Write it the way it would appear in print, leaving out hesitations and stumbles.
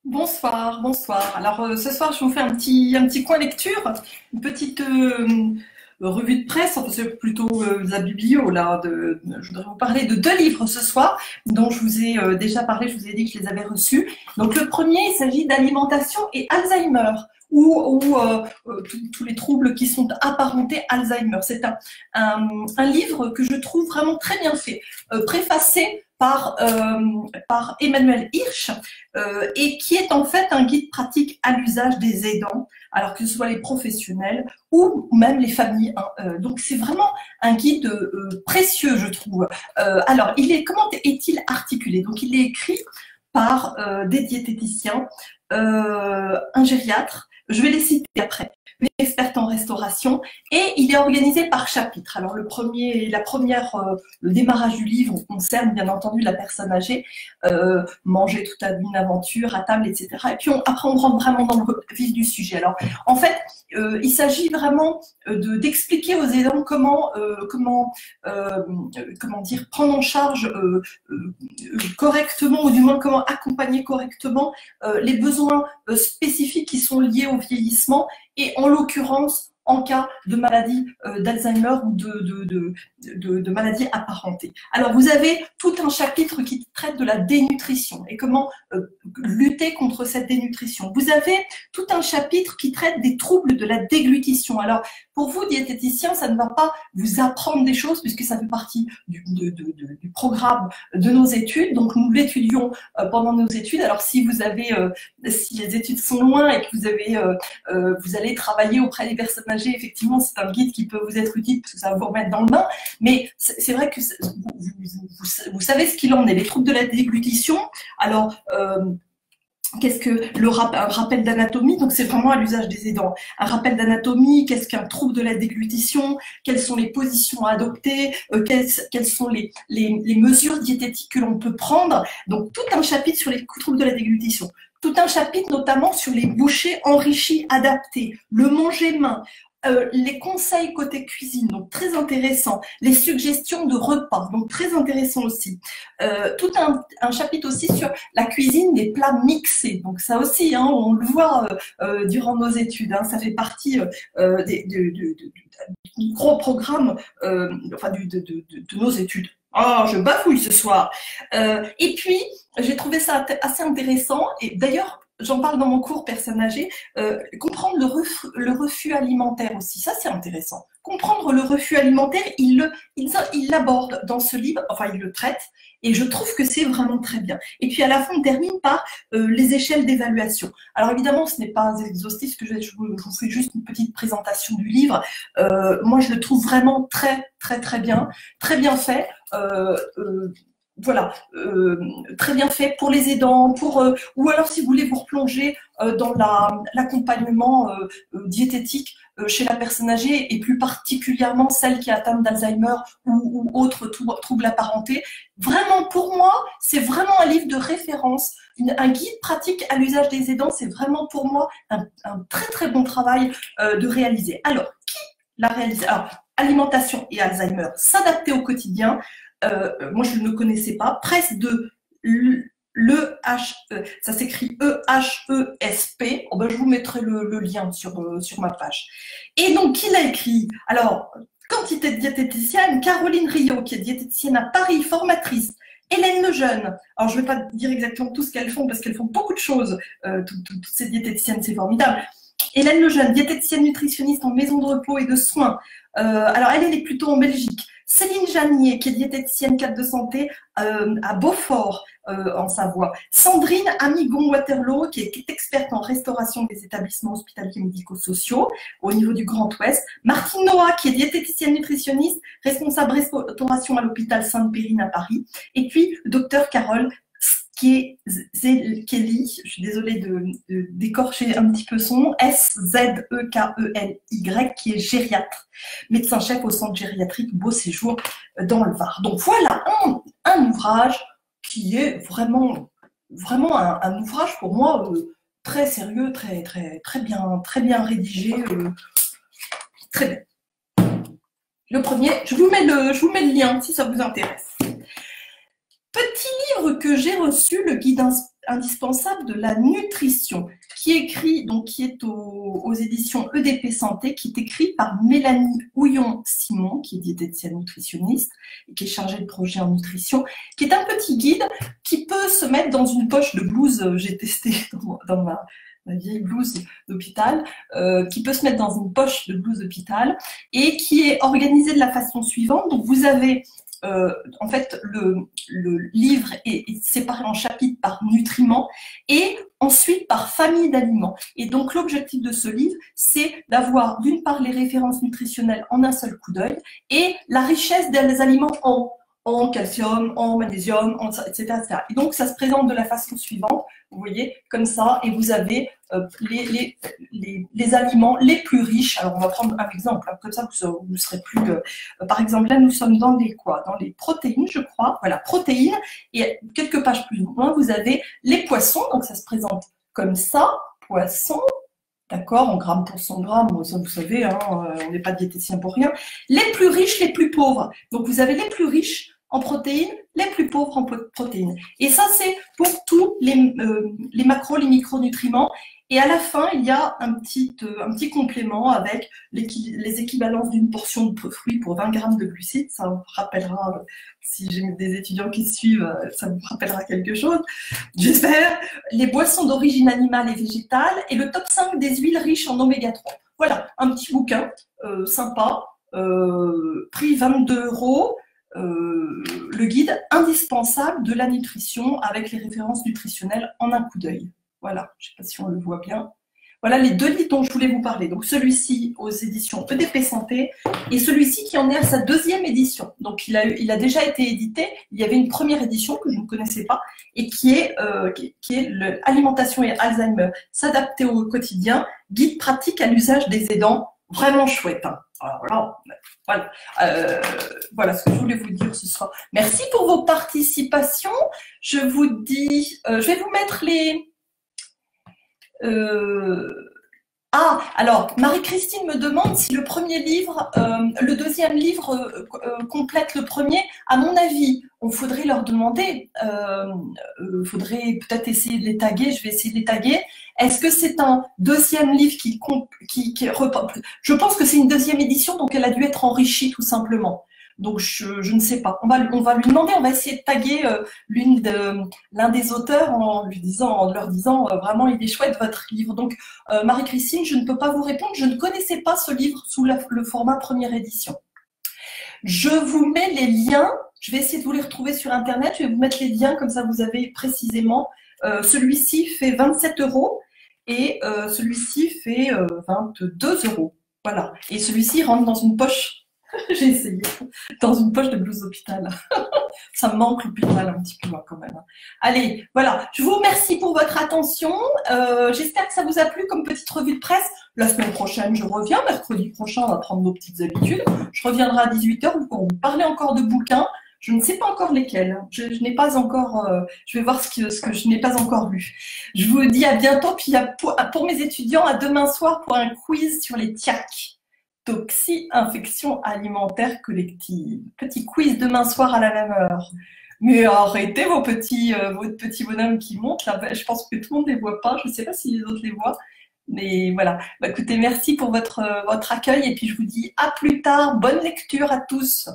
Bonsoir, bonsoir. Alors ce soir, je vous fais un petit coin lecture, une petite revue de presse, enfin, c'est plutôt de la biblio là. Je voudrais vous parler de deux livres ce soir, dont je vous ai déjà parlé, je vous ai dit que je les avais reçus. Donc le premier, il s'agit d'alimentation et Alzheimer, ou tous les troubles qui sont apparentés à Alzheimer. C'est un livre que je trouve vraiment très bien fait, préfacé par Emmanuel Hirsch, et qui est en fait un guide pratique à l'usage des aidants, alors que ce soit les professionnels ou même les familles, hein. Donc c'est vraiment un guide précieux, je trouve. Alors, comment est-il articulé? Donc il est écrit par des diététiciens, un gériatre, je vais les citer après, une experte en restauration, et il est organisé par chapitre. Alors le démarrage du livre concerne bien entendu la personne âgée, manger toute une aventure à table, etc. Et puis après on rentre vraiment dans le vif du sujet. Alors en fait, il s'agit vraiment d'expliquer aux aidants comment dire, prendre en charge correctement, ou du moins comment accompagner correctement les besoins spécifiques qui sont liés au vieillissement, et en l'occurrence en cas de maladie d'Alzheimer ou de maladies apparentées. Alors vous avez tout un chapitre qui traite de la dénutrition et comment lutter contre cette dénutrition. Vous avez tout un chapitre qui traite des troubles de la déglutition. Alors pour vous, diététiciens, ça ne va pas vous apprendre des choses puisque ça fait partie du programme de nos études. Donc nous l'étudions pendant nos études. Alors si les études sont loin et que vous allez travailler auprès des personnes âgées, effectivement, c'est un guide qui peut vous être utile parce que ça va vous remettre dans le bain. Mais c'est vrai que vous savez ce qu'il en est. Les troubles de la déglutition. Alors, qu'est-ce que un rappel d'anatomie? Donc c'est vraiment à l'usage des aidants. Un rappel d'anatomie, qu'est-ce qu'un trouble de la déglutition? Quelles sont les positions à adopter? Quelles sont les mesures diététiques que l'on peut prendre? Donc tout un chapitre sur les troubles de la déglutition. Tout un chapitre notamment sur les bouchées enrichies adaptées, le manger main, les conseils côté cuisine, donc très intéressant, les suggestions de repas, donc très intéressant aussi. Tout un chapitre aussi sur la cuisine des plats mixés, donc ça aussi, hein, on le voit durant nos études, hein, ça fait partie du gros programme, de nos études. Oh, je bafouille ce soir. Et puis, j'ai trouvé ça assez intéressant, et d'ailleurs, j'en parle dans mon cours personnes âgées, comprendre le refus alimentaire aussi, ça c'est intéressant. Comprendre le refus alimentaire, il l'aborde dans ce livre, enfin il le traite, et je trouve que c'est vraiment très bien. Et puis à la fin, on termine par les échelles d'évaluation. Alors évidemment, ce n'est pas exhaustif, parce que je vous fais juste une petite présentation du livre. Moi, je le trouve vraiment très, très, très bien fait. Voilà, très bien fait pour les aidants, ou alors si vous voulez vous replonger dans l'accompagnement diététique chez la personne âgée, et plus particulièrement celle qui est atteinte d'Alzheimer ou autres troubles apparentés. Vraiment, pour moi, c'est vraiment un livre de référence, un guide pratique à l'usage des aidants. C'est vraiment pour moi un très très bon travail de réaliser. Alors, qui l'a réalisé? Alors, alimentation et Alzheimer, s'adapter au quotidien. Moi, je ne connaissais pas. Presse de ça s'écrit EHESP. Oh ben, je vous mettrai le lien sur ma page. Et donc, qui l'a écrit? Alors, quantité de diététicienne, Caroline Rio, qui est diététicienne à Paris, formatrice. Hélène Lejeune. Alors, je ne vais pas dire exactement tout ce qu'elles font, parce qu'elles font beaucoup de choses. Toutes ces diététiciennes, c'est formidable. Hélène Lejeune, diététicienne nutritionniste en maison de repos et de soins. Alors, elle est plutôt en Belgique. Céline Janier, qui est diététicienne cadre de santé à Beaufort, en Savoie. Sandrine Amigon-Waterloo, qui est experte en restauration des établissements hospitaliers médico-sociaux au niveau du Grand Ouest. Martine Noah, qui est diététicienne nutritionniste, responsable restauration à l'hôpital Sainte-Périne à Paris. Et puis, le docteur Carole Kelly, je suis désolée de d'écorcher un petit peu son nom, Szekely, qui est gériatre, médecin-chef au centre gériatrique Beau Séjour dans le Var. Donc voilà un ouvrage qui est vraiment un ouvrage pour moi très sérieux, très bien rédigé, très bien. Le premier, je vous mets le lien si ça vous intéresse. Petit livre que j'ai reçu, le guide indispensable de la nutrition, qui est écrit, donc qui est aux éditions EDP Santé, qui est écrit par Mélanie Houillon-Simon, qui est diététicienne nutritionniste et qui est chargée de projet en nutrition, qui est un petit guide qui peut se mettre dans une poche de blouse. J'ai testé dans ma vieille blouse d'hôpital, qui peut se mettre dans une poche de blouse d'hôpital et qui est organisé de la façon suivante. Donc vous avez en fait, le livre est séparé en chapitres par nutriments et ensuite par famille d'aliments. Et donc, l'objectif de ce livre, c'est d'avoir d'une part les références nutritionnelles en un seul coup d'œil et la richesse des aliments en calcium, en magnésium, etc., etc. Et donc, ça se présente de la façon suivante, vous voyez, comme ça, et vous avez les aliments les plus riches. Alors, on va prendre un exemple, hein, comme ça, vous serez plus... par exemple, là, nous sommes dans les quoi? Dans les protéines, je crois. Voilà, protéines. Et quelques pages plus loin, vous avez les poissons. Donc, ça se présente comme ça, poissons. D'accord, en grammes pour 100 grammes, ça vous savez, hein, on n'est pas diététicien pour rien. Les plus riches, les plus pauvres. Donc, vous avez les plus riches en protéines, les plus pauvres en protéines. Et ça, c'est pour tous les macros, les micronutriments. Et à la fin, il y a un petit complément avec les équivalences d'une portion de fruits pour 20 grammes de glucides. Ça vous rappellera, si j'ai des étudiants qui suivent, ça vous rappellera quelque chose, j'espère. Les boissons d'origine animale et végétale et le top 5 des huiles riches en oméga 3. Voilà, un petit bouquin sympa, prix 22 €. Le guide indispensable de la nutrition avec les références nutritionnelles en un coup d'œil. Voilà, je ne sais pas si on le voit bien. Voilà les deux livres dont je voulais vous parler. Donc celui-ci aux éditions EDP Santé et celui-ci qui en est à sa deuxième édition. Donc il a déjà été édité. Il y avait une première édition que je ne connaissais pas et qui est l'alimentation et Alzheimer, s'adapter au quotidien, guide pratique à l'usage des aidants. Vraiment chouette. Hein. Alors là, voilà ce que je voulais vous dire ce soir. Merci pour vos participations. Je vous dis, je vais vous mettre les... alors, Marie-Christine me demande si le premier livre, le deuxième livre complète le premier. À mon avis, on faudrait leur demander, faudrait peut-être essayer de les taguer, je vais essayer de les taguer. Est-ce que c'est un deuxième livre je pense que c'est une deuxième édition, donc elle a dû être enrichie tout simplement. Donc je ne sais pas. On va lui demander, on va essayer de taguer l'un des auteurs en leur disant vraiment il est chouette votre livre. Donc Marie-Christine, je ne peux pas vous répondre, je ne connaissais pas ce livre sous le format première édition. Je vous mets les liens, je vais essayer de vous les retrouver sur internet, je vais vous mettre les liens comme ça vous avez précisément. Celui-ci fait 27 € et celui-ci fait 22 €. Voilà. Et celui-ci rentre dans une poche. J'ai essayé. Dans une poche de blouse d'hôpital. Ça me manque l'hôpital un petit peu quand même. Allez, voilà. Je vous remercie pour votre attention. J'espère que ça vous a plu comme petite revue de presse. La semaine prochaine, je reviens. Mercredi prochain, on va prendre nos petites habitudes. Je reviendrai à 18 h pour vous parler encore de bouquins. Je ne sais pas encore lesquels. Je n'ai pas encore. Je vais voir ce que je n'ai pas encore lu. Je vous dis à bientôt. Puis pour mes étudiants, à demain soir pour un quiz sur les TIAC. Toxi-infection alimentaire collective. Petit quiz demain soir à la même heure. Mais arrêtez votre petit bonhomme qui monte. Là, je pense que tout le monde ne les voit pas. Je ne sais pas si les autres les voient. Mais voilà. Bah, écoutez, merci pour votre accueil. Et puis je vous dis à plus tard. Bonne lecture à tous.